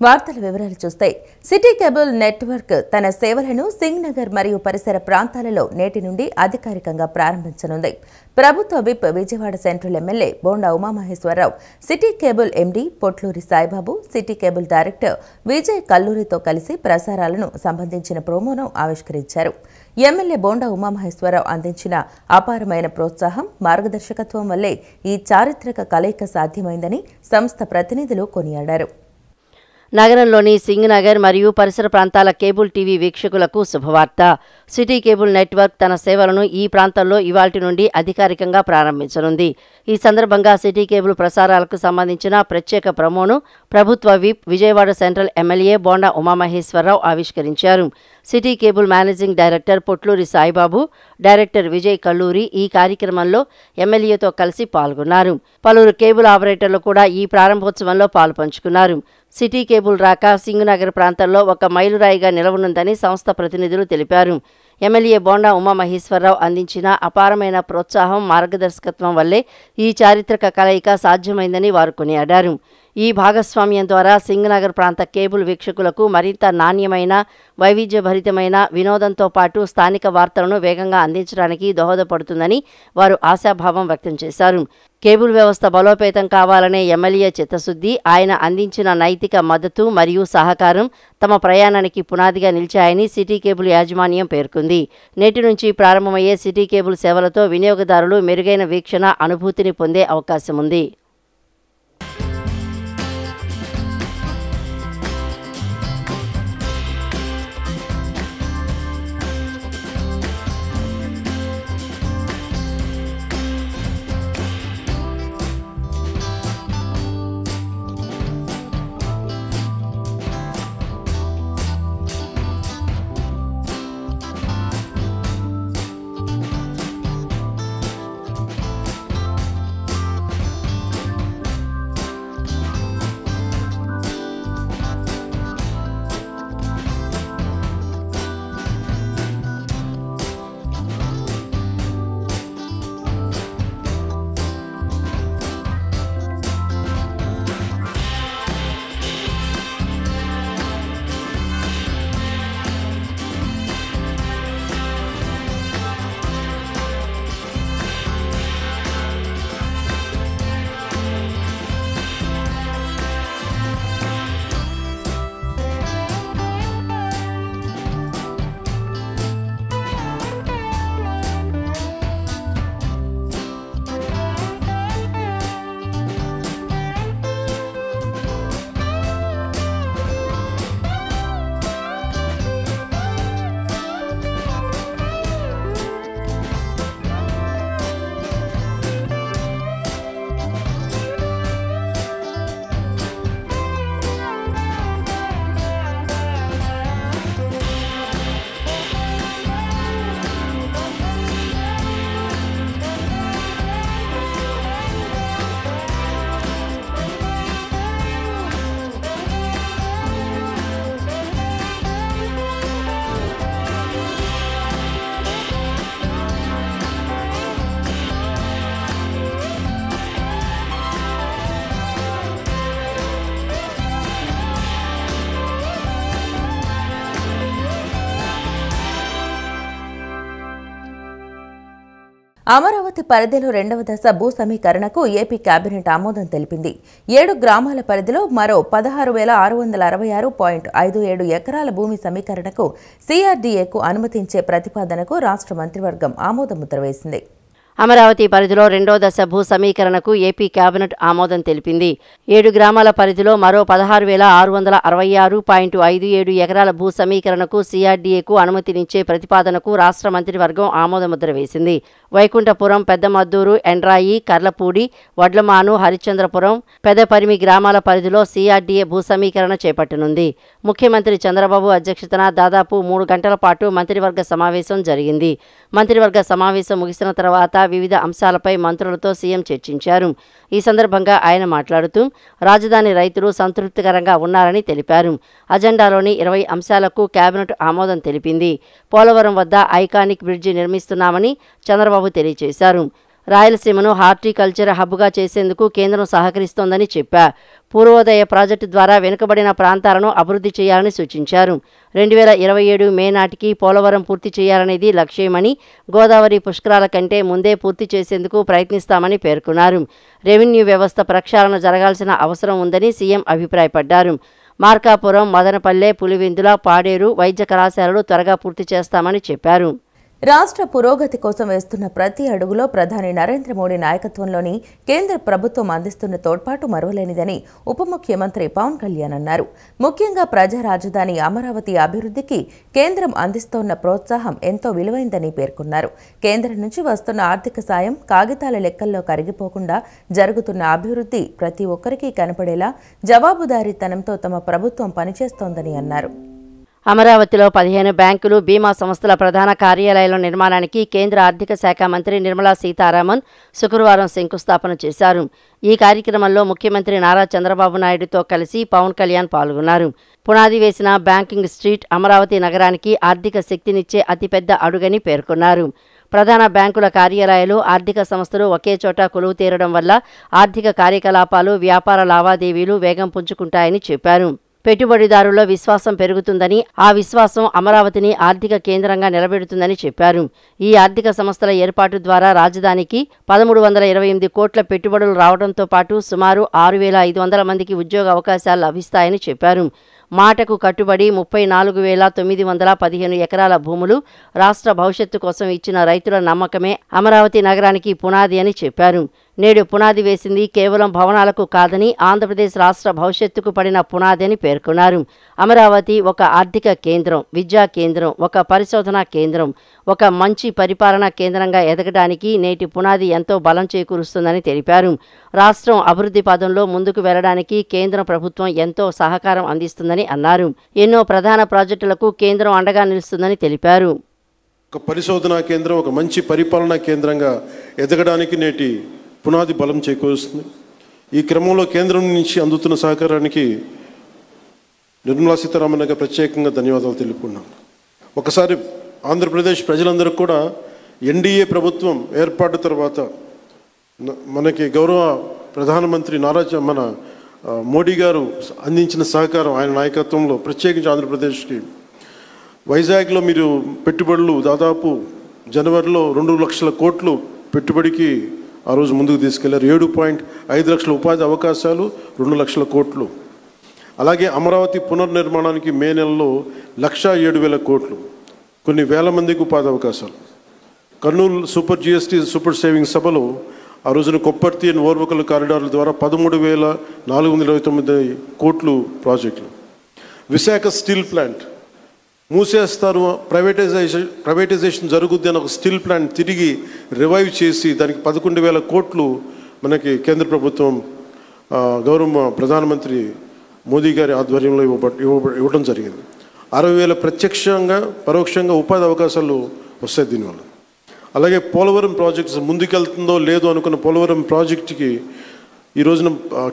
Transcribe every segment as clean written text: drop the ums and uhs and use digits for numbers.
వార్తల వివరాలు చూస్తే సిటీ కేబుల్ నెట్వర్క్ తన సేవలను సింగ్ నగర్ మరియు పరిసర ప్రాంతాలలో నేటి నుండి అధికారికంగా ప్రారంభించనుంది. ప్రభుత్వ whip Vijayawada central MLA Bonda Umamaheswararao city cable MD Potluri Saibabu, city cable director Vijay కల్లూరితో కలిసి ప్రసారాలను సంబంధించిన ప్రోమోను ఆవిష్కరించారు. ఎమ్మెల్యే బోండా ఉమామహేశ్వరరావు అందించిన అపారమైన ప్రోత్సాహం, మార్గదర్శకత్వం వల్లే ఈ చారిత్రక కలయిక సాధ్యమైందని సంస్థ ప్రతినిధులు కొనియాడారు. నగరంలోని సింగ్ నగర్ మరియు పరిసర ప్రాంతాల కేబుల్ టీవీ వీక్షకులకు శుభవార్త. సిటీ కేబుల్ నెట్వర్క్ తన సేవలను ఈ ప్రాంతాల్లో ఇవాల్టి నుండి అధికారికంగా ప్రారంభించనుంది. ఈ సందర్భంగా సిటీ కేబుల్ ప్రసారాలకు సంబంధించిన ప్రత్యేక ప్రమోను ప్రభుత్వ whip Vijayawada central MLA Bonda Umamaheswararao ఆవిష్కరించారు. City cable managing director Potluri Saibabu, director Vijay Kalluri ఈ కార్యక్రమంలో ఎమ్మెల్యేతో కలిసి పాల్గొన్నారు. పలువురు కేబుల్ ఆపరేటర్లు కూడా ఈ ప్రారంభోత్సవంలో పాలుపంచుకున్నారు. సిటీ కేబుల్ రాక సింగ్ నగర్ ప్రాంతాల్లో ఒక మైలురాయిగా నిలవనుందని సంస్థ ప్రతినిధులు తెలిపారు. ఎమ్మెల్యే బోండా ఉమామహేశ్వరరావు అందించిన అపారమైన ప్రోత్సాహం, మార్గదర్శకత్వం వల్లే ఈ చారిత్రక కలయిక సాధ్యమైందని వారు కొనియాడారు. ఈ భాగస్వామ్యం ద్వారా సింగ్ నగర్ ప్రాంత కేబుల్ వీక్షకులకు మరింత నాణ్యమైన, వైవిధ్యభరితమైన వినోదంతో పాటు స్థానిక వార్తలను వేగంగా అందించడానికి దోహదపడుతుందని వారు ఆశాభావం వ్యక్తం చేశారు. కేబుల్ వ్యవస్థ బలోపేతం కావాలనే ఎమ్మెల్యే చిత్తశుద్ధి, ఆయన అందించిన నైతిక మద్దతు మరియు సహకారం తమ ప్రయాణానికి పునాదిగా నిలిచాయని సిటీ కేబుల్ యాజమాన్యం పేర్కొంది. నేటి నుంచి ప్రారంభమయ్యే సిటీ కేబుల్ సేవలతో వినియోగదారులు మెరుగైన వీక్షణ అనుభూతిని పొందే అవకాశం ఉంది. అమరావతి పరిధిలో రెండవ దశ భూ సమీకరణకు ఏపీ కేబినెట్ ఆమోదం తెలిపింది. 7 గ్రామాల పరిధిలో మరో 16,666.57 ఎకరాల భూమి సమీకరణకు CRDAకు అనుమతించే ప్రతిపాదనకు రాష్ట్ర మంత్రివర్గం ఆమోదముద్ర వేసింది. అమరావతి పరిధిలో రెండో దశ భూ సమీకరణకు ఏపీ కేబినెట్ ఆమోదం తెలిపింది. 7 గ్రామాల పరిధిలో మరో 16,666.57 ఎకరాల భూ సమీకరణకు CRDAకు అనుమతినిచ్చే ప్రతిపాదనకు రాష్ట్ర మంత్రివర్గం ఆమోదముద్ర వేసింది. వైకుంఠపురం, పెద్దమద్దూరు, ఎండ్రాయి, కర్లపూడి, వడ్లమాను, హరిశ్చంద్రపురం, పెదపరిమి గ్రామాల పరిధిలో CRDA భూ సమీకరణ చేపట్టనుంది. ముఖ్యమంత్రి చంద్రబాబు అధ్యక్షతన దాదాపు 3 గంటల పాటు మంత్రివర్గ సమావేశం జరిగింది. మంత్రివర్గ సమావేశం ముగిసిన తర్వాత వివిధ అంశాలపై మంత్రులతో సీఎం చర్చించారు. ఈ సందర్భంగా ఆయన మాట్లాడుతూ రాజధాని రైతులు సంతృప్తికరంగా ఉన్నారని తెలిపారు. అజెండాలోని 20 అంశాలకు కేబినెట్ ఆమోదం తెలిపింది. పోలవరం వద్ద ఐకానిక్ బ్రిడ్జి నిర్మిస్తున్నామని చంద్రబాబు తెలియజేశారు. రాయలసీమను హార్టికల్చర్ హబ్గా చేసేందుకు కేంద్రం సహకరిస్తోందని చెప్పారు. పూర్వోదయ ప్రాజెక్టు ద్వారా వెనుకబడిన ప్రాంతాలను అభివృద్ధి చేయాలని సూచించారు. 2027 మే నాటికి పోలవరం పూర్తి చేయాలనేది లక్ష్యమని, గోదావరి పుష్కరాల కంటే ముందే పూర్తి చేసేందుకు ప్రయత్నిస్తామని పేర్కొన్నారు. రెవెన్యూ వ్యవస్థ ప్రక్షాళన జరగాల్సిన అవసరం ఉందని సీఎం అభిప్రాయపడ్డారు. మార్కాపురం, మదనపల్లె, పులివెందుల, పాడేరు వైద్య కళాశాలలు త్వరగా పూర్తి చేస్తామని చెప్పారు. రాష్ట్ర పురోగతి కోసం వేస్తున్న ప్రతి అడుగులో ప్రధాని నరేంద్ర మోడీ నాయకత్వంలోని కేంద్ర ప్రభుత్వం అందిస్తున్న తోడ్పాటు మరువలేనిదని ఉప ముఖ్యమంత్రి పవన్ కళ్యాణ్ అన్నారు. ముఖ్యంగా ప్రజా రాజధాని అమరావతి అభివృద్ధికి కేంద్రం అందిస్తోన్న ప్రోత్సాహం ఎంతో విలువైందని పేర్కొన్నారు. కేంద్రం నుంచి వస్తున్న ఆర్థిక సాయం కాగితాల లెక్కల్లో కరిగిపోకుండా జరుగుతున్న అభివృద్ధి ప్రతి ఒక్కరికి కనపడేలా జవాబుదారీతనంతో తమ ప్రభుత్వం పనిచేస్తోందని అన్నారు. అమరావతిలో 15 బ్యాంకులు, బీమా సంస్థల ప్రధాన కార్యాలయాల నిర్మాణానికి కేంద్ర ఆర్థిక శాఖ మంత్రి నిర్మలా సీతారామన్ శుక్రవారం శంకుస్థాపన చేశారు. ఈ కార్యక్రమంలో ముఖ్యమంత్రి నారా చంద్రబాబు నాయుడుతో కలిసి పవన్ కళ్యాణ్ పాల్గొన్నారు. పునాది వేసిన బ్యాంకింగ్ స్ట్రీట్ అమరావతి నగరానికి ఆర్థిక శక్తినిచ్చే అతిపెద్ద అడుగని పేర్కొన్నారు. ప్రధాన బ్యాంకుల కార్యాలయాలు, ఆర్థిక సంస్థలు ఒకే చోట కొలువు తీరడం వల్ల ఆర్థిక కార్యకలాపాలు, వ్యాపార లావాదేవీలు వేగం పుంజుకుంటాయని చెప్పారు. పెట్టుబడిదారుల్లో విశ్వాసం పెరుగుతుందని, ఆ విశ్వాసం అమరావతిని ఆర్థిక కేంద్రంగా నిలబెడుతుందని చెప్పారు. ఈ ఆర్థిక సంస్థల ఏర్పాటు ద్వారా రాజధానికి 1328 కోట్ల పెట్టుబడులు రావడంతో పాటు సుమారు 6500 మందికి ఉద్యోగ అవకాశాలు లభిస్తాయని చెప్పారు. మాటకు కట్టుబడి 34,915 ఎకరాల భూములు రాష్ట్ర భవిష్యత్తు కోసం ఇచ్చిన రైతుల నమ్మకమే అమరావతి నగరానికి పునాది అని చెప్పారు. నేడు పునాది వేసింది కేవలం భవనాలకు కాదని ఆంధ్రప్రదేశ్ రాష్ట్ర భవిష్యత్తుకు పడిన పునాది అని పేర్కొన్నారు. అమరావతి ఒక ఆర్థిక కేంద్రం, విద్యా కేంద్రం, ఒక పరిశోధనా కేంద్రం, ఒక మంచి పరిపాలనా కేంద్రంగా ఎదగడానికి నేటి పునాది ఎంతో బలం చేకూరుస్తుందని తెలిపారు. రాష్ట్రం అభివృద్ధి పదంలో ముందుకు వెళ్లడానికి కేంద్ర ప్రభుత్వం ఎంతో సహకారం అందిస్తుందని అన్నారు. ఎన్నో ప్రధాన ప్రాజెక్టులకు కేంద్రం అండగా నిలుస్తుందని తెలిపారు. ఒక పరిశోధనా కేంద్రం, ఒక మంచి పరిపాలనా కేంద్రంగా ఎదగడానికి నేటి పునాది బలం చేకూరుస్తుంది. ఈ క్రమంలో కేంద్రం నుంచి అందుతున్న సహకారానికి నిర్మలా సీతారామన్ గారికి ప్రత్యేకంగా ధన్యవాదాలు తెలుపుకున్నాం. ఒకసారి ఆంధ్రప్రదేశ్ ప్రజలందరూ కూడా ఎన్డీఏ ప్రభుత్వం ఏర్పాటు తర్వాత మనకి గౌరవ ప్రధానమంత్రి మన మోడీ గారు అందించిన సహకారం, ఆయన నాయకత్వంలో ప్రత్యేకించి ఆంధ్రప్రదేశ్కి వైజాగ్లో మీరు పెట్టుబడులు దాదాపు జనవరిలో 2 లక్షల కోట్లు పెట్టుబడికి ఆ రోజు ముందుకు తీసుకెళ్లారు. 7.5 లక్షల ఉపాధి అవకాశాలు, 2 లక్షల కోట్లు. అలాగే అమరావతి పునర్నిర్మాణానికి మే నెలలో 1,07,000 కోట్లు, కొన్ని వేల మందికి ఉపాధి అవకాశాలు. Kurnool super GST super saving సభలో ఆ రోజున కొప్పర్తి అండ్ ఓర్వకల్ కారిడార్ల ద్వారా 13,429 కోట్లు ప్రాజెక్టులు. విశాఖ స్టీల్ ప్లాంట్ మూసేస్తారు, ప్రైవేటైజేషన్ జరుగుద్ది అని ఒక స్టీల్ ప్లాంట్ తిరిగి రివైవ్ చేసి దానికి 11,000 కోట్లు మనకి కేంద్ర ప్రభుత్వం గౌరవ ప్రధానమంత్రి మోదీ గారి ఆధ్వర్యంలో ఇవ్వడం జరిగింది. 60,000 ప్రత్యక్షంగా పరోక్షంగా ఉపాధి అవకాశాలు వస్తాయి దీనివల్ల. అలాగే పోలవరం ప్రాజెక్ట్స్ ముందుకెళ్తుందో లేదో అనుకున్న పోలవరం ప్రాజెక్టుకి ఈ రోజున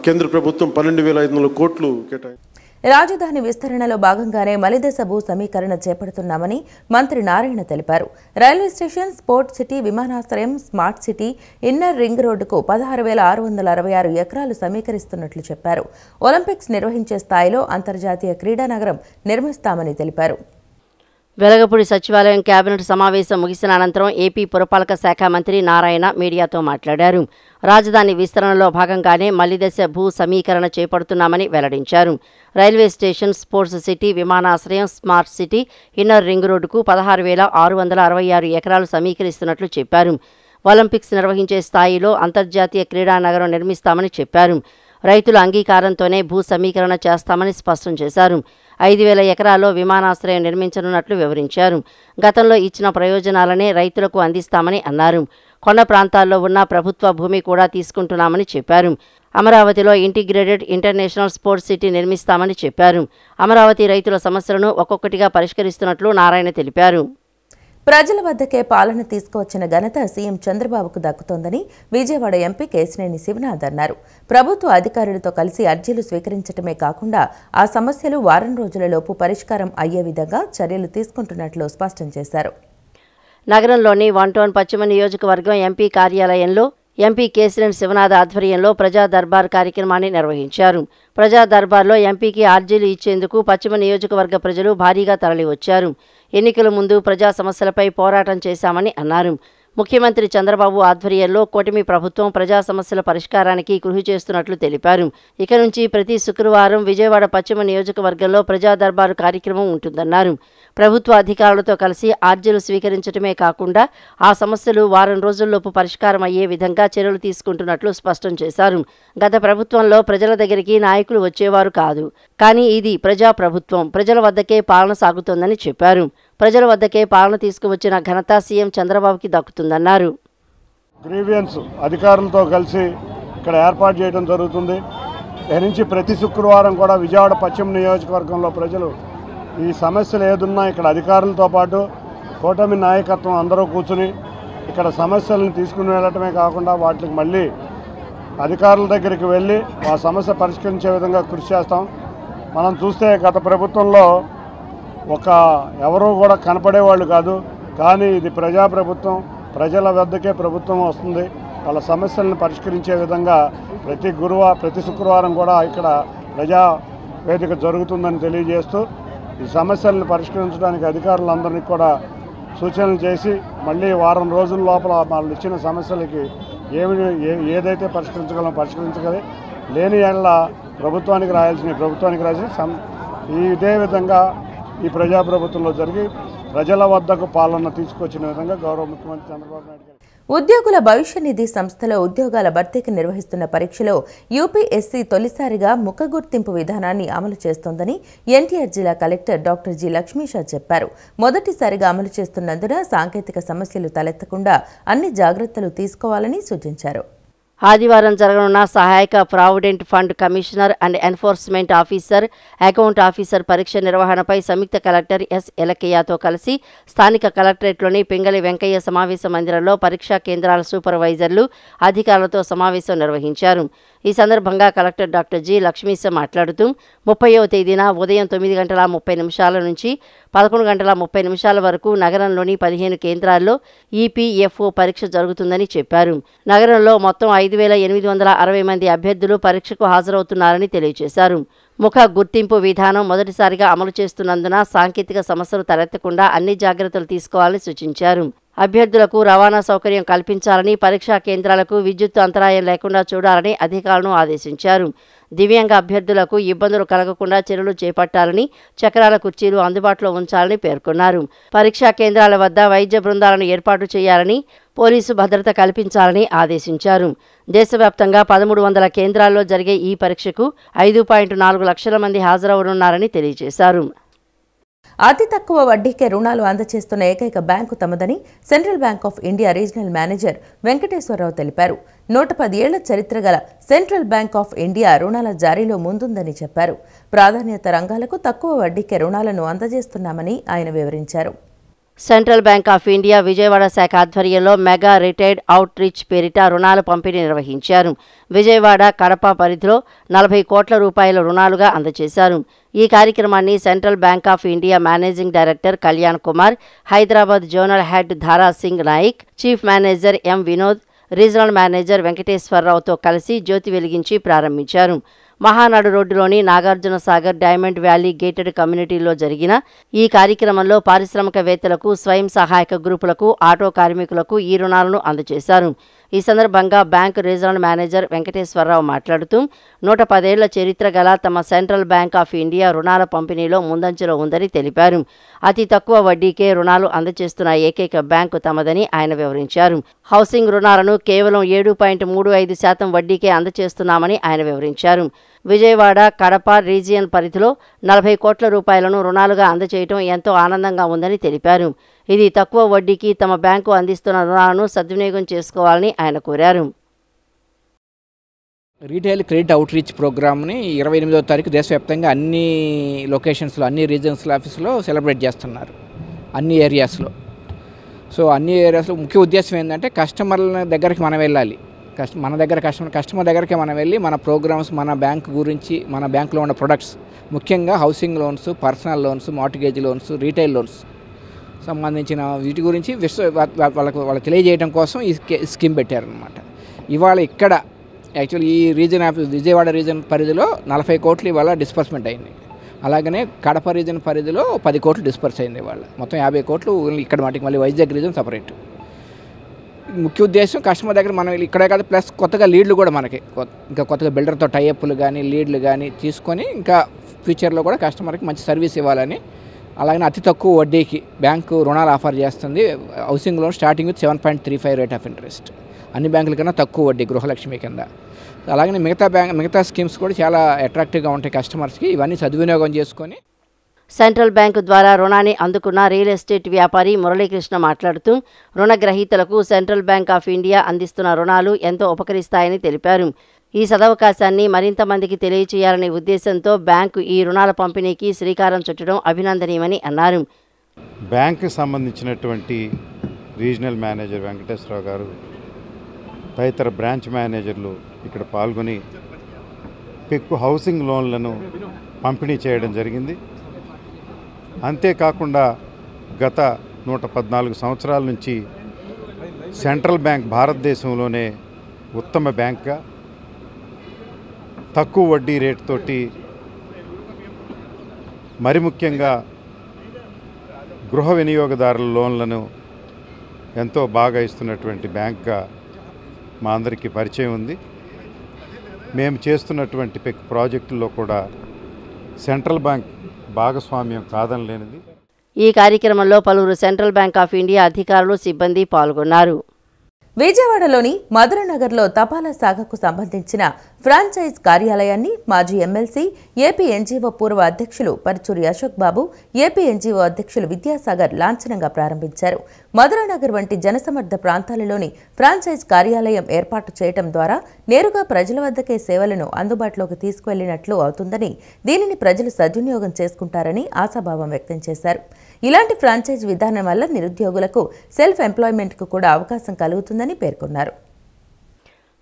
కేంద్ర ప్రభుత్వం 12,500 కోట్లు కేటాయించింది. రాజధాని విస్తరణలో భాగంగానే మలిదశ భూ సమీకరణ చేపడుతున్నామని మంత్రి నారాయణ తెలిపారు. రైల్వే స్టేషన్, స్పోర్ట్ సిటీ, విమానాశ్రయం, స్మార్ట్ సిటీ, ఇన్నర్ రింగ్ రోడ్డుకు 16,666 ఎకరాలు సమీకరిస్తున్నట్లు చెప్పారు. ఒలింపిక్స్ నిర్వహించే స్థాయిలో అంతర్జాతీయ క్రీడా నగరం నిర్మిస్తామని తెలిపారు. వెలగపూడి సచివాలయం కేబినెట్ సమావేశం ముగిసిన అనంతరం ఏపీ పురపాలక శాఖ మంత్రి నారాయణ మీడియాతో మాట్లాడారు. రాజధాని విస్తరణలో భాగంగానే మలిదశ భూ సమీకరణ చేపడుతున్నామని వెల్లడించారు. రైల్వే స్టేషన్, స్పోర్ట్స్ సిటీ, విమానాశ్రయం, స్మార్ట్ సిటీ, ఇన్నర్ రింగ్ రోడ్డుకు 16,666 ఎకరాలు సమీకరిస్తున్నట్లు చెప్పారు. ఒలింపిక్స్ నిర్వహించే స్థాయిలో అంతర్జాతీయ క్రీడా నగరం నిర్మిస్తామని చెప్పారు. రైతుల అంగీకారంతోనే భూ సమీకరణ చేస్తామని స్పష్టం చేశారు. 5,000 ఎకరాల్లో విమానాశ్రయం నిర్మించనున్నట్లు వివరించారు. గతంలో ఇచ్చిన ప్రయోజనాలనే రైతులకు అందిస్తామని అన్నారు. కొండ ప్రాంతాల్లో ఉన్న ప్రభుత్వ భూమి కూడా తీసుకుంటున్నామని చెప్పారు. అమరావతిలో ఇంటిగ్రేటెడ్ ఇంటర్నేషనల్ స్పోర్ట్స్ సిటీ నిర్మిస్తామని చెప్పారు. అమరావతి రైతుల సమస్యలను ఒక్కొక్కటిగా పరిష్కరిస్తున్నట్లు నారాయణ తెలిపారు. ప్రజల వద్దకే పాలన తీసుకువచ్చిన ఘనత సీఎం చంద్రబాబుకు దక్కుతోందని విజయవాడ ఎంపీ కేశినేని శివనాథ్ అన్నారు. ప్రభుత్వ అధికారులతో కలిసి అర్జీలు స్వీకరించడమే కాకుండా ఆ సమస్యలు వారం రోజులలోపు పరిష్కారం అయ్యే విధంగా చర్యలు తీసుకుంటున్నట్లు స్పష్టం చేశారు. నగరంలోని 1 టౌన్ పశ్చిమ నియోజకవర్గం ఎంపీ కార్యాలయంలో ఎంపీ కేశినేని శివనాథ్ ఆధ్వర్యంలో ప్రజా దర్బార్ కార్యక్రమాన్ని నిర్వహించారు. ప్రజా దర్బార్లో ఎంపీకి ఆర్జీలు ఇచ్చేందుకు పశ్చిమ నియోజకవర్గ ప్రజలు భారీగా తరలివచ్చారు. ఎన్నికల ముందు ప్రజా సమస్యలపై పోరాటం చేశామని అన్నారు. ముఖ్యమంత్రి చంద్రబాబు ఆధ్వర్యంలో కూటమి ప్రభుత్వం ప్రజా సమస్యల పరిష్కారానికి కృషి చేస్తున్నట్లు తెలిపారు. ఇక నుంచి ప్రతి శుక్రవారం విజయవాడ పశ్చిమ నియోజకవర్గంలో ప్రజా దర్బారు కార్యక్రమం ఉంటుందన్నారు. ప్రభుత్వ అధికారులతో కలిసి ఆర్జీలు స్వీకరించడమే కాకుండా ఆ సమస్యలు వారం రోజుల్లోపు పరిష్కారం అయ్యే విధంగా చర్యలు తీసుకుంటున్నట్లు స్పష్టం చేశారు. గత ప్రభుత్వంలో ప్రజల దగ్గరికి నాయకులు వచ్చేవారు కాదు, కానీ ఇది ప్రజా ప్రభుత్వం, ప్రజల వద్దకే పాలన సాగుతోందని చెప్పారు. ప్రజల వద్దకే పాలన తీసుకువచ్చిన ఘనత సీఎం చంద్రబాబుకి దక్కుతుందన్నారు. గ్రీవియన్స్ అధికారులతో కలిసి ఇక్కడ ఏర్పాటు చేయడం జరుగుతుంది. దాని నుంచి ప్రతి శుక్రవారం కూడా విజయవాడ పశ్చిమ నియోజకవర్గంలో ప్రజలు ఈ సమస్యలు ఏదున్నా ఇక్కడ అధికారులతో పాటు కూటమి నాయకత్వం అందరూ కూర్చుని ఇక్కడ సమస్యలను తీసుకుని వెళ్ళటమే కాకుండా వాటికి మళ్ళీ అధికారుల దగ్గరికి వెళ్ళి ఆ సమస్య పరిష్కరించే విధంగా కృషి చేస్తాం. మనం చూస్తే గత ప్రభుత్వంలో ఎవరూ కూడా కనపడేవాళ్ళు కాదు, కానీ ఇది ప్రజాప్రభుత్వం, ప్రజల వద్దకే ప్రభుత్వం వస్తుంది. వాళ్ళ సమస్యలను పరిష్కరించే విధంగా ప్రతి శుక్రవారం కూడా ఇక్కడ ప్రజా వేదిక జరుగుతుందని తెలియజేస్తూ ఈ సమస్యలను పరిష్కరించడానికి అధికారులందరినీ కూడా సూచనలు చేసి మళ్ళీ వారం రోజుల లోపల వాళ్ళు ఇచ్చిన సమస్యలకి ఏదైతే పరిష్కరించగలి లేని ఏళ్ళ ప్రభుత్వానికి రాయాల్సి ఇదే విధంగా ఈ ప్రజాప్రభుత్వంలో జరిగి ప్రజల వద్దకు పాలన తీసుకొచ్చిన విధంగా గౌరవ ముఖ్యమంత్రి చంద్రబాబు నాయుడు గారు ఉద్యోగుల భవిష్య నిధి సంస్థలో ఉద్యోగాల భర్తీకి నిర్వహిస్తున్న పరీక్షలో యూపీఎస్సీ తొలిసారిగా ముఖ గుర్తింపు విధానాన్ని అమలు చేస్తోందని ఎన్టీఆర్ జిల్లా కలెక్టర్ డాక్టర్ జి లక్ష్మీషా చెప్పారు. మొదటిసారిగా అమలు చేస్తున్నందున సాంకేతిక సమస్యలు తలెత్తకుండా అన్ని జాగ్రత్తలు తీసుకోవాలని సూచించారు. ఆదివారం జరగనున్న సహాయక provident fund commissioner and enforcement officer, account officer పరీక్ష నిర్వహణపై సంయుక్త కలెక్టర్ ఎస్ ఎలకయ్యతో కలిసి స్థానిక కలెక్టరేట్లోని పింగళి వెంకయ్య సమావేశ మందిరంలో పరీక్షా కేంద్రాల సూపర్వైజర్లు, అధికారులతో సమావేశం నిర్వహించారు. ఈ సందర్భంగా కలెక్టర్ డాక్టర్ జి లక్ష్మీశ మాట్లాడుతూ 30వ తేదీన ఉదయం 9:30 నుంచి 11:30 వరకు నగరంలోని 15 కేంద్రాల్లో ఈపీఎఫ్ఓ పరీక్ష జరుగుతుందని చెప్పారు. నగరంలో మొత్తం 5,860 మంది అభ్యర్థులు పరీక్షకు హాజరవుతున్నారని తెలియజేశారు. ముఖ గుర్తింపు విధానం మొదటిసారిగా అమలు చేస్తున్నందున సాంకేతిక సమస్యలు తలెత్తకుండా అన్ని జాగ్రత్తలు తీసుకోవాలని సూచించారు. అభ్యర్థులకు రవాణా సౌకర్యం కల్పించాలని, పరీక్షా కేంద్రాలకు విద్యుత్ అంతరాయం లేకుండా చూడాలని అధికారులను ఆదేశించారు. దివ్యాంగ అభ్యర్థులకు ఇబ్బందులు కలగకుండా చర్యలు చేపట్టాలని, చక్రాల కుర్చీలు అందుబాటులో ఉంచాలని పేర్కొన్నారు. పరీక్షా కేంద్రాల వద్ద వైద్య బృందాలను ఏర్పాటు చేయాలని, పోలీసు భద్రత కల్పించాలని ఆదేశించారు. దేశవ్యాప్తంగా 1300 కేంద్రాల్లో జరిగే ఈ పరీక్షకు 5.4 లక్షల మంది హాజరవనున్నారని తెలియజేశారు. అతి తక్కువ వడ్డీకే రుణాలు అందజేస్తున్న ఏకైక బ్యాంకు తమదని central bank of India regional manager Venkateswararao తెలిపారు. 110 ఏళ్ల చరిత్ర గల సెంట్రల్ బ్యాంక్ ఆఫ్ ఇండియా రుణాల జారీలో ముందుందని చెప్పారు. ప్రాధాన్యత రంగాలకు తక్కువ వడ్డీకే రుణాలను అందజేస్తున్నామని ఆయన వివరించారు. Central bank of India Vijayawada శాఖ ఆధ్వర్యంలో మెగా రిటైర్డ్ అవుట్ రీచ్ పేరిట రుణాల పంపిణీ నిర్వహించారు. విజయవాడ, కడప పరిధిలో 40 కోట్ల రూపాయల రుణాలుగా అందజేశారు. ఈ కార్యక్రమాన్ని central bank of India managing director Kalyan Kumar, Hyderabad zonal head Dhara Singh Naik, chief manager M Vinod, regional manager వెంకటేశ్వరరావుతో కలిసి జ్యోతి వెలిగించి ప్రారంభించారు. మహానాడు రోడ్డులోని Nagarjuna Sagar diamond valley gated కమ్యూనిటీలో జరిగిన ఈ కార్యక్రమంలో పారిశ్రామికవేత్తలకు, స్వయం సహాయక గ్రూపులకు, ఆటో కార్మికులకు ఈ రుణాలను అందజేశారు. ఈ సందర్భంగా బ్యాంకు రీజనల్ మేనేజర్ వెంకటేశ్వరరావు మాట్లాడుతూ 110 ఏళ్ల చరిత్ర గల తమ సెంట్రల్ బ్యాంక్ ఆఫ్ ఇండియా రుణాల పంపిణీలో ముందంజలో ఉందని తెలిపారు. అతి తక్కువ వడ్డీకే రుణాలు అందజేస్తున్న ఏకైక బ్యాంకు తమదని ఆయన వివరించారు. హౌసింగ్ రుణాలను కేవలం 7.35% వడ్డీకే అందజేస్తున్నామని ఆయన వివరించారు. విజయవాడ, కడప రీజియన్ పరిధిలో 40 కోట్ల రూపాయలను రుణాలుగా అందజేయడం ఎంతో ఆనందంగా ఉందని తెలిపారు. ఇది తక్కువ వడ్డీకి తమ బ్యాంకు అందిస్తున్న రుణాలను సద్వినియోగం చేసుకోవాలని ఆయన కోరారు. రీటైల్ క్రెడిట్ అవుట్ రీచ్ ప్రోగ్రామ్ని 28వ తారీఖు దేశవ్యాప్తంగా అన్ని లొకేషన్స్లో, అన్ని రీజన్స్ల ఆఫీసులో సెలబ్రేట్ చేస్తున్నారు, అన్ని ఏరియాస్లో. సో అన్ని ఏరియాస్లో ముఖ్య ఉద్దేశం ఏంటంటే కస్టమర్ల దగ్గరికి మనం వెళ్ళాలి. కస్టమర్ దగ్గరికి మనం వెళ్ళి మన ప్రోగ్రామ్స్, మన బ్యాంక్ గురించి, మన బ్యాంకులో ఉన్న ప్రొడక్ట్స్, ముఖ్యంగా housing loans, personal loans, mortgage loans, retail loans సంబంధించిన వీటి గురించి వాళ్ళకు తెలియజేయడం కోసం ఈ స్కీమ్ పెట్టారనమాట. ఇవాళ ఇక్కడ యాక్చువల్లీ ఈ రీజన్ విజయవాడ రీజన్ పరిధిలో 40 కోట్లు ఇవాళ డిస్పర్స్మెంట్ అయింది. అలాగనే కడప రీజన్ పరిధిలో 10 కోట్లు డిస్పర్స్ అయింది ఇవాళ. మొత్తం 50 కోట్లు ఇక్కడ మటుకు మళ్ళీ వైజాగ్ రీజన్ సపరేట్. ముఖ్య ఉద్దేశం కస్టమర్ దగ్గర మనం ఇక్కడే కాదు, ప్లస్ కొత్తగా లీడ్లు కూడా మనకి ఇంకా కొత్తగా బిల్డర్తో టైఅప్లు కానీ లీడ్లు కానీ తీసుకొని ఇంకా ఫ్యూచర్లో కూడా కస్టమర్కి మంచి సర్వీస్ ఇవ్వాలని, అలాగే అతి తక్కువ వడ్డీకి బ్యాంకు రుణాలు ఆఫర్ చేస్తుంది. Housing loan starting with 7.35 rate of interest, అన్ని బ్యాంకుల కన్నా తక్కువ వడ్డీ గృహలక్ష్మి కింద. అలాగే మిగతా స్కీమ్స్ కూడా చాలా అట్రాక్టివ్గా ఉంటాయి కస్టమర్స్కి. ఇవన్నీ సద్వినియోగం చేసుకొని సెంట్రల్ బ్యాంకు ద్వారా రుణాన్ని అందుకున్న రియల్ ఎస్టేట్ వ్యాపారి మురళీకృష్ణ మాట్లాడుతూ రుణగ్రహీతలకు సెంట్రల్ బ్యాంక్ ఆఫ్ ఇండియా అందిస్తున్న రుణాలు ఎంతో ఉపకరిస్తాయని తెలిపారు. ఈ సదవకాశాన్ని మరింత మందికి తెలియచేయాలనే ఉద్దేశంతో బ్యాంకు ఈ రుణాల పంపిణీకి శ్రీకారం చుట్టడం అభినందనీయమని అన్నారు. బ్యాంకుకి సంబంధించినటువంటి రీజనల్ మేనేజర్ వెంకటేశ్వరరావు గారు తదితర బ్రాంచ్ మేనేజర్లు ఇక్కడ పాల్గొని పెక్కు హౌసింగ్ లోన్లను పంపిణీ చేయడం జరిగింది. అంతేకాకుండా గత 114 సంవత్సరాల నుంచి సెంట్రల్ బ్యాంక్ భారతదేశంలోనే ఉత్తమ బ్యాంక్గా తక్కువ వడ్డీ రేటు తోటి, మరి ముఖ్యంగా గృహ వినియోగదారుల లోన్లను ఎంతో బాగా ఇస్తున్నటువంటి బ్యాంక్గా మా అందరికీ పరిచయం ఉంది. మేము చేస్తున్నటువంటి పెక్ ప్రాజెక్టుల్లో కూడా సెంట్రల్ బ్యాంక్ భాగస్వామ్యం కాదనలేనిది. ఈ కార్యక్రమంలో పలువురు సెంట్రల్ బ్యాంక్ ఆఫ్ ఇండియా అధికారులు, సిబ్బంది పాల్గొన్నారు. విజయవాడలోని మధురనగర్లో తపాలా శాఖకు సంబంధించిన ఫ్రాంచైజ్ కార్యాలయాన్ని మాజీ ఎమ్మెల్సీ, ఏపీ ఎన్జీఓ పూర్వ అధ్యక్షులు పరుచూరి అశోక్ బాబు, ఏపీ ఎన్జీఓ అధ్యక్షులు విద్యాసాగర్ లాంఛనంగా ప్రారంభించారు. మధురనగర్ వంటి జనసమర్థ ప్రాంతాలలోని ఫ్రాంచైజ్ కార్యాలయం ఏర్పాటు చేయడం ద్వారా నేరుగా ప్రజల వద్దకే సేవలను అందుబాటులోకి తీసుకువెళ్లినట్లు అవుతుందని, దీనిని ప్రజలు సద్వినియోగం చేసుకుంటారని ఆశాభావం వ్యక్తం చేశారు. ఇలాంటి ఫ్రాంచైజ్ విధానం వల్ల నిరుద్యోగులకు సెల్ఫ్ ఎంప్లాయ్మెంట్కు కూడా అవకాశం కలుగుతుందని పేర్కొన్నారు.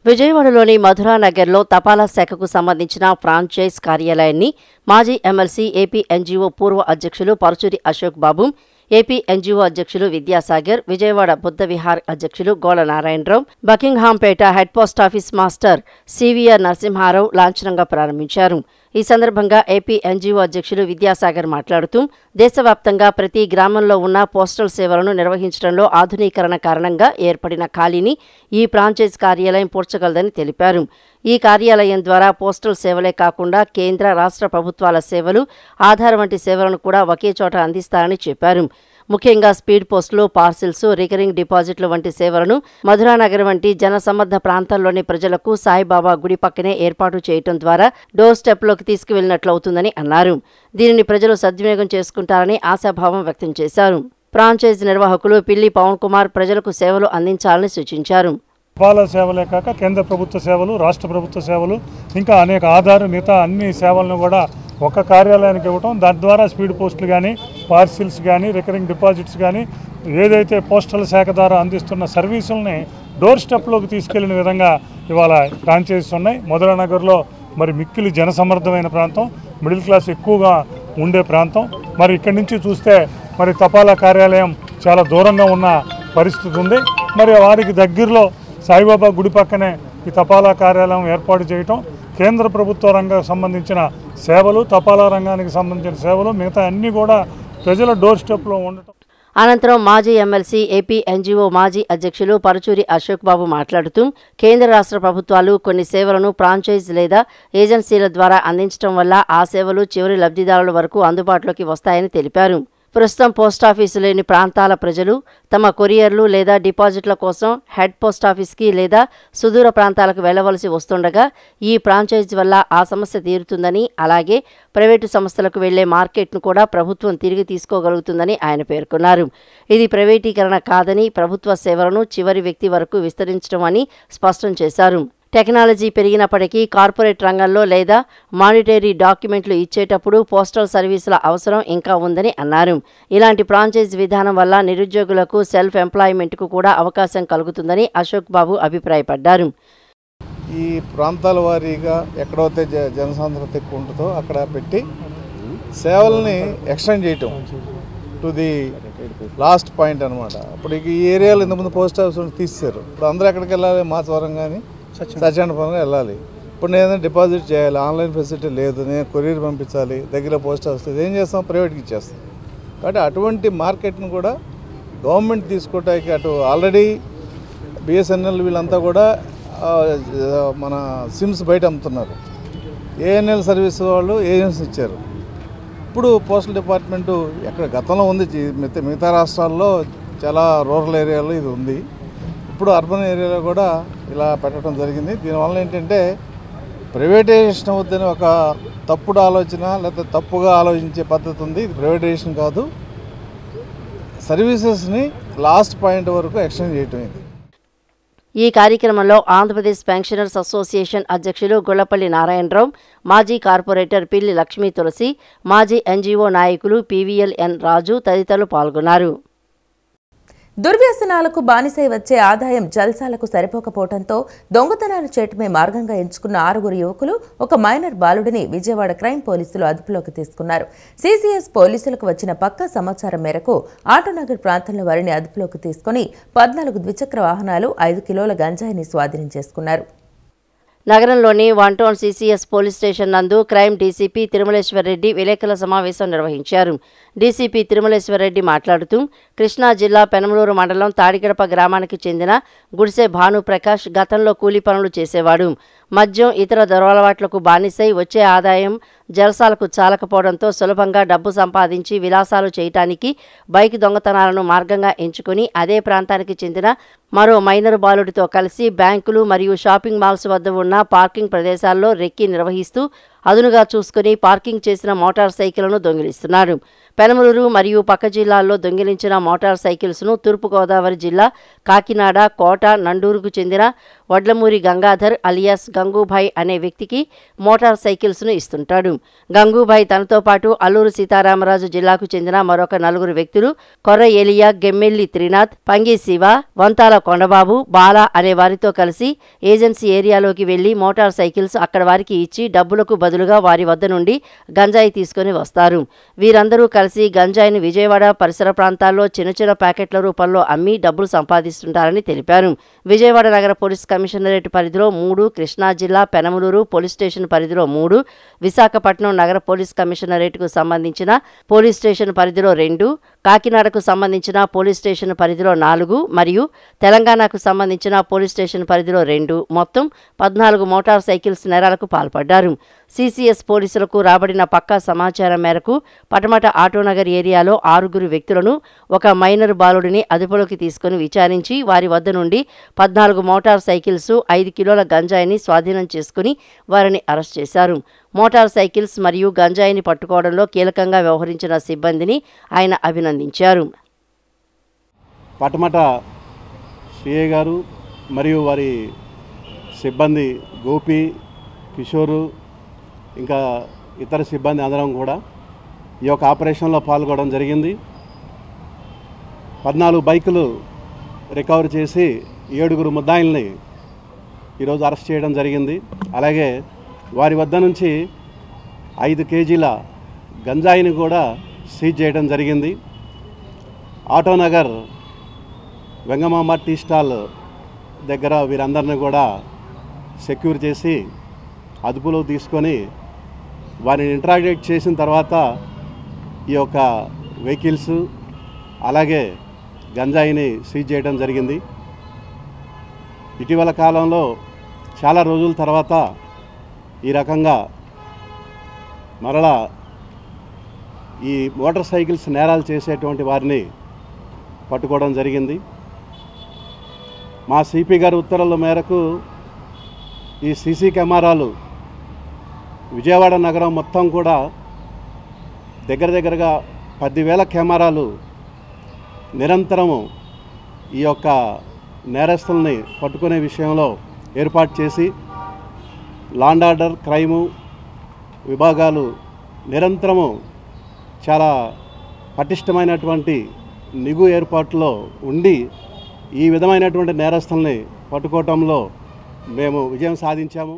విజయవాడలోని మధురానగర్లో తపాలా శాఖకు సంబంధించిన ఫ్రాంచైజ్ కార్యాలయాన్ని మాజీ ఎమ్మెల్సీ, ఏపీ ఎన్జీఓ పూర్వ అధ్యక్షులు పరుచూరి అశోక్ బాబు, ఏపీ ఎన్జీఓ అధ్యక్షులు విద్యాసాగర్, విజయవాడ బుద్ధ విహార్ అధ్యక్షులు Gola Narayanarao, Buckinghampet head post office master CVR Narasimharao లాంఛనంగా ప్రారంభించారు. ఈ సందర్భంగా ఏపీ ఎన్జీఓ అధ్యక్షులు విద్యాసాగర్ మాట్లాడుతూ దేశవ్యాప్తంగా ప్రతి గ్రామంలో ఉన్న పోస్టల్ సేవలను నిర్వహించడంలో ఆధునీకరణ కారణంగా ఏర్పడిన ఖాళీని ఈ ఫ్రాంచైజ్ కార్యాలయం పూడ్చగలదని తెలిపారు. ఈ కార్యాలయం ద్వారా పోస్టల్ సేవలే కాకుండా కేంద్ర, రాష్ట్ర ప్రభుత్వాల సేవలు, ఆధార్ వంటి సేవలను కూడా ఒకే చోట అందిస్తారని చెప్పారు. ముఖ్యంగా స్పీడ్ పోస్టులు, పార్సిల్స్, రికరింగ్ డిపాజిట్లు వంటి సేవలను మధురానగర్ వంటి జనసమ్మర్ధ ప్రాంతాల్లోని ప్రజలకు సాయిబాబా గుడి పక్కనే ఏర్పాటు చేయడం ద్వారా డోర్ స్టెప్లోకి తీసుకువెళ్లినట్లవుతుందని అన్నారు. దీనిని ప్రజలు సద్వినియోగం చేసుకుంటారని ఆశాభావం వ్యక్తం చేశారు. ఫ్రాంచైజ్ నిర్వాహకులు పిల్లి పవన్ కుమార్ ప్రజలకు సేవలు అందించాలని సూచించారు. తపాలా సేవలే కాక కేంద్ర ప్రభుత్వ సేవలు, రాష్ట్ర ప్రభుత్వ సేవలు, ఇంకా అనేక ఆధార్ మిగతా అన్ని సేవలను కూడా ఒక కార్యాలయానికి ఇవ్వటం, దాని ద్వారా స్పీడ్ పోస్టులు కానీ, పార్సిల్స్ కానీ, రికరింగ్ డిపాజిట్స్ కానీ, ఏదైతే పోస్టల్ శాఖ ద్వారా అందిస్తున్న సర్వీసుల్ని డోర్ స్టెప్లోకి తీసుకెళ్లిన విధంగా ఇవాళ ఫ్రాంచైజీస్ ఉన్నాయి. మధురానగర్లో మరి మిక్కిలి జనసమర్థమైన ప్రాంతం, మిడిల్ క్లాస్ ఎక్కువగా ఉండే ప్రాంతం. మరి ఇక్కడి నుంచి చూస్తే మరి తపాలా కార్యాలయం చాలా దూరంగా ఉన్న పరిస్థితి ఉంది. మరి వారికి దగ్గరలో సాయిబాబా గుడి పక్కనే ఈ తపాలా కార్యాలయం ఏర్పాటు చేయటం, కేంద్ర ప్రభుత్వ రంగానికి సంబంధించిన సేవలు, తపాలా రంగానికి సంబంధించిన సేవలు మిగతా అన్నీ కూడా ప్రజల డోర్ స్టెప్లో ఉండటం. అనంతరం మాజీ ఎమ్మెల్సీ, ఏపీ ఎన్జీఓ మాజీ అధ్యక్షులు పరుచూరి అశోక్ బాబు మాట్లాడుతూ కేంద్ర, రాష్ట్ర ప్రభుత్వాలు కొన్ని సేవలను ఫ్రాంచైజ్ లేదా ఏజెన్సీల ద్వారా అందించడం వల్ల ఆ సేవలు చివరి లబ్ధిదారుల వరకు అందుబాటులోకి వస్తాయని తెలిపారు. ప్రస్తుతం పోస్టాఫీసు లేని ప్రాంతాల ప్రజలు తమ కొరియర్లు లేదా డిపాజిట్ల కోసం హెడ్ పోస్టాఫీస్కి లేదా సుదూర ప్రాంతాలకు వెళ్లవలసి వస్తుండగా ఈ ఫ్రాంచైజ్ వల్ల ఆ సమస్య తీరుతుందని, అలాగే ప్రైవేటు సంస్థలకు వెళ్లే మార్కెట్ను కూడా ప్రభుత్వం తిరిగి తీసుకోగలుగుతుందని ఆయన పేర్కొన్నారు. ఇది ప్రైవేటీకరణ కాదని, ప్రభుత్వ సేవలను చివరి వ్యక్తి వరకు విస్తరించడం అని స్పష్టం చేశారు. టెక్నాలజీ పెరిగినప్పటికీ కార్పొరేట్ రంగంలో లేదా మానిటరీ డాక్యుమెంట్లు ఇచ్చేటప్పుడు పోస్టల్ సర్వీసుల అవసరం ఇంకా ఉందని అన్నారు. ఇలాంటి ఫ్రాంచైజ్ విధానం వల్ల నిరుద్యోగులకు సెల్ఫ్ ఎంప్లాయ్మెంట్కు కూడా అవకాశం కలుగుతుందని అశోక్ బాబు అభిప్రాయపడ్డారు. ఈ ప్రాంతాల వారీగా ఎక్కడైతే జనసాంద్రత ఎక్కువ ఉంటుందో అక్కడ పెట్టి సేవల్ని ఎక్స్టెండ్ చేయటం టు ది లాస్ట్ పాయింట్ అనమాట. ఇప్పుడు ఈ ఏరియాలో ఇంతకుముందు పోస్ట్ ఆఫీస్ తీసేశారు. ఇప్పుడు అందరూ ఎక్కడికి వెళ్ళాలి? మాచవరం కానీ సత్యనారాయణపురం వెళ్ళాలి. ఇప్పుడు నేను డిపాజిట్ చేయాలి, ఆన్లైన్ ఫెసిలిటీ లేదు, నేను కొరియర్ పంపించాలి, దగ్గర పోస్ట్ ఆఫీస్ ఏం చేస్తాం? ప్రైవేట్కి ఇచ్చేస్తాం. కాబట్టి అటువంటి మార్కెట్ను కూడా గవర్నమెంట్ తీసుకోవటానికి అటు ఆల్రెడీ బిఎస్ఎన్ఎల్ వీళ్ళంతా కూడా మన సిమ్స్ బయట అమ్ముతున్నారు. ఏఎన్ఎల్ సర్వీస్ వాళ్ళు ఏజెన్సీ ఇచ్చారు. ఇప్పుడు పోస్టల్ డిపార్ట్మెంటు ఎక్కడ గతంలో ఉంది, మిగతా రాష్ట్రాల్లో చాలా రూరల్ ఏరియాలో ఇది ఉంది. ఇప్పుడు అర్బన్ ఏరియాలో కూడా ఇలా పెట్టడం జరిగింది. దీనివల్ల ఏంటంటే ప్రైవేటైజేషన్ అవుద్దని ఒక తప్పుడు ఆలోచన లేకపోతే తప్పుగా ఆలోచించే పద్ధతి ఉంది. ఇది ప్రైవేటైజేషన్ కాదు, సర్వీసెస్ని లాస్ట్ పాయింట్ వరకు ఎక్స్టెండ్ చేయటం ఇది. ఈ కార్యక్రమంలో ఆంధ్రప్రదేశ్ పెన్షనర్స్ అసోసియేషన్ అధ్యక్షులు గుళ్లపల్లి నారాయణరావు, మాజీ కార్పొరేటర్ పిల్లి లక్ష్మీ తులసి, మాజీ ఎన్జీఓ నాయకులు పీవీఎల్ఎన్ రాజు తదితరులు పాల్గొన్నారు. దుర్వ్యసనాలకు బానిసై వచ్చే ఆదాయం జల్సాలకు సరిపోకపోవడంతో దొంగతనాలు చేయటమే మార్గంగా ఎంచుకున్న 6 యువకులు ఒక మైనర్ బాలుడిని విజయవాడ క్రైమ్ పోలీసులు అదుపులోకి తీసుకున్నారు. సీసీఎస్ పోలీసులకు వచ్చిన పక్కా సమాచారం మేరకు ఆటోనగర్ ప్రాంతంలో వారిని అదుపులోకి తీసుకుని 14 ద్విచక్ర వాహనాలు, 5 కిలోల గంజాయిని స్వాధీనం చేసుకున్నారు. నగరంలోని 1 టౌన్ సీసీఎస్ పోలీస్ స్టేషన్ నందు క్రైమ్ డీసీపీ తిరుమలేశ్వరరెడ్డి విలేకరుల సమావేశం నిర్వహించారు. డీసీపీ తిరుమలేశ్వరరెడ్డి మాట్లాడుతూ కృష్ణా జిల్లా పెనమలూరు మండలం తాడిగడప గ్రామానికి చెందిన గుడిసె భానుప్రకాష్ గతంలో కూలీ పనులు చేసేవాడు. మద్యం, ఇతర దురలవాట్లకు బానిసై వచ్చే ఆదాయం జలసాలకు చాలకపోవడంతో సులభంగా డబ్బు సంపాదించి విలాసాలు చేయటానికి బైక్ దొంగతనాలను మార్గంగా ఎంచుకుని అదే ప్రాంతానికి చెందిన మరో మైనర్ బాలుడితో కలిసి బ్యాంకులు మరియు షాపింగ్ మాల్స్ వద్ద ఉన్న పార్కింగ్ ప్రదేశాల్లో రెక్కి నిర్వహిస్తూ అదునుగా చూసుకుని పార్కింగ్ చేసిన మోటార్ సైకిళ్లను దొంగిలిస్తున్నారు. పెనమలూరు మరియు పక్క జిల్లాల్లో దొంగిలించిన మోటార్ సైకిల్స్ను తూర్పుగోదావరి జిల్లా కాకినాడ, కోట, నండూరుకు చెందిన వడ్లమూరి గంగాధర్ అలియాస్ గంగూభాయ్ అనే వ్యక్తికి మోటార్ సైకిల్స్ను ఇస్తుంటాడు. గంగూభాయ్ తనతో పాటు అల్లూరు సీతారామరాజు జిల్లాకు చెందిన మరొక 4 వ్యక్తులు కొర్ర ఏలియా, గెమ్మెల్లి త్రినాథ్, పంగి శివ, వంతాల కొండబాబు, బాల అనే వారితో కలిసి ఏజెన్సీ ఏరియాలోకి వెళ్లి మోటార్ సైకిల్స్ అక్కడ వారికి ఇచ్చి డబ్బులకు బదులుగా వారి వద్ద నుండి గంజాయి తీసుకుని వస్తారు. వీరందరూ కలిసి గంజాయిని విజయవాడ పరిసర ప్రాంతాల్లో చిన్న చిన్న ప్యాకెట్ల రూపంలో అమ్మి డబ్బులు సంపాదిస్తుంటారని తెలిపారు. విజయవాడ నగర పోలీస్ కమిషనరేట్ పరిధిలో 3, కృష్ణా జిల్లా పెనమలూరు పోలీస్ స్టేషన్ పరిధిలో 3, విశాఖపట్నం నగర పోలీస్ కమిషనరేట్కు సంబంధించిన పోలీస్ స్టేషన్ పరిధిలో 2, కాకినాడకు సంబంధించిన పోలీస్ స్టేషన్ పరిధిలో 4 మరియు తెలంగాణకు సంబంధించిన పోలీస్ స్టేషన్ పరిధిలో 2 మొత్తం 14 మోటార్ సైకిల్స్ నేరాలకు పాల్పడ్డారు. సీసీఎస్ పోలీసులకు రాబడిన పక్కా సమాచారం మేరకు పటమట ఆటోనగర్ ఏరియాలో 6 వ్యక్తులను, ఒక మైనర్ బాలుడిని అదుపులోకి తీసుకుని విచారించి వారి వద్ద నుండి 14 మోటార్ సైకిల్స్, 5 కిలోల గంజాయిని స్వాధీనం చేసుకుని వారిని అరెస్ట్ చేశారు. మోటార్ సైకిల్స్ మరియు గంజాయిని పట్టుకోవడంలో కీలకంగా వ్యవహరించిన సిబ్బందిని ఆయన అభినందించారు. పటమట సిఐ గారు మరియు వారి సిబ్బంది గోపి, కిషోరు, ఇంకా ఇతర సిబ్బంది అందరం కూడా ఈ యొక్క ఆపరేషన్లో పాల్గొనడం జరిగింది. 14 బైకులు రికవర్ చేసి 7 ముద్దాయిల్ని ఈరోజు అరెస్ట్ చేయడం జరిగింది. అలాగే వారి వద్ద నుంచి 5 కేజీల గంజాయిని కూడా సీజ్ చేయడం జరిగింది. ఆటోనగర్ వెంగమామ టీ స్టాల్ దగ్గర వీరందరినీ కూడా సెక్యూర్ చేసి అదుపులో తీసుకొని వారిని ఇంట్రాగేట్ చేసిన తర్వాత ఈ యొక్క వెహికల్స్ అలాగే గంజాయిని సీజ్ చేయడం జరిగింది. ఇటీవల కాలంలో చాలా రోజుల తర్వాత ఈ రకంగా మరలా ఈ మోటార్ సైకిల్స్ నేరాలు చేసేటువంటి వారిని పట్టుకోవడం జరిగింది. మా సిపి గారి ఉత్తర్వుల మేరకు ఈ సీసీ కెమెరాలు విజయవాడ నగరం మొత్తం కూడా దగ్గరగా 10,000 కెమెరాలు నిరంతరము ఈ యొక్క నేరస్తుల్ని పట్టుకునే విషయంలో ఏర్పాటు చేసి లా అండ్ ఆర్డర్, క్రైము విభాగాలు నిరంతరము చాలా పటిష్టమైనటువంటి నిఘు ఏర్పాట్లో ఉండి ఈ విధమైనటువంటి నేరస్తుల్ని పట్టుకోవటంలో మేము విజయం సాధించాము.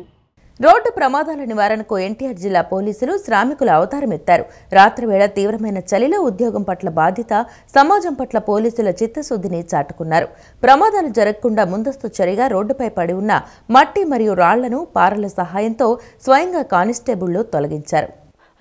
రోడ్డు ప్రమాదాల నివారణకు ఎన్టీఆర్ జిల్లా పోలీసులు శ్రామికుల అవతారం ఎత్తారు. రాత్రి వేళ తీవ్రమైన చలిలో ఉద్యోగం పట్ల బాధ్యత, సమాజం పట్ల పోలీసుల చిత్తశుద్ధిని చాటుకున్నారు. ప్రమాదాలు జరగకుండా ముందస్తు చర్యగా రోడ్డుపై పడి ఉన్న మట్టి మరియు రాళ్లను పారల సహాయంతో స్వయంగా కానిస్టేబుళ్లు తొలగించారు.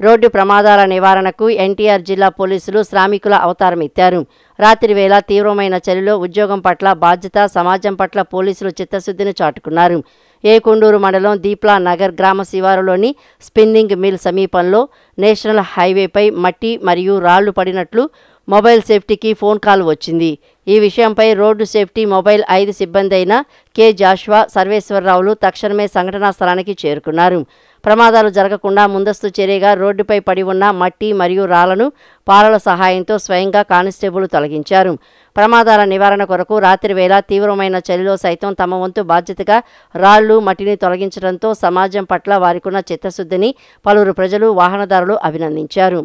రోడ్డు ప్రమాదాల నివారణకు ఎన్టీఆర్ జిల్లా పోలీసులు శ్రామికుల అవతారం ఎత్తారు. రాత్రి వేళ తీవ్రమైన చలిలో ఉద్యోగం పట్ల బాధ్యత, సమాజం పట్ల పోలీసులు చిత్తశుద్ధిని చాటుకున్నారు. ఏకొండూరు మండలం దీప్లా నగర్ గ్రామ శివారులోని స్పిన్నింగ్ మిల్ సమీపంలో నేషనల్ హైవేపై మట్టి మరియు రాళ్లు పడినట్లు మొబైల్ సేఫ్టీకి ఫోన్ కాల్ వచ్చింది. ఈ విషయంపై రోడ్డు సేఫ్టీ మొబైల్ 5 సిబ్బంది అయిన కె జాషువా, సర్వేశ్వరరావులు తక్షణమే సంఘటనా స్థలానికి చేరుకున్నారు. ప్రమాదాలు జరగకుండా ముందస్తు చర్యగా రోడ్డుపై పడి ఉన్న మట్టి మరియు రాళ్లను పారల సహాయంతో స్వయంగా కానిస్టేబుల్ తొలగించారు. ప్రమాదాల నివారణ కొరకు రాత్రి వేళ తీవ్రమైన చలిలో సైతం తమ వంతు బాధ్యతగా రాళ్లు, మట్టిని తొలగించడంతో సమాజం పట్ల వారికున్న చిత్తశుద్ధిని పలువురు ప్రజలు, వాహనదారులు అభినందించారు.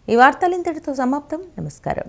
ఈ వార్తలు ఇంతటితో సమాప్తం. నమస్కారం.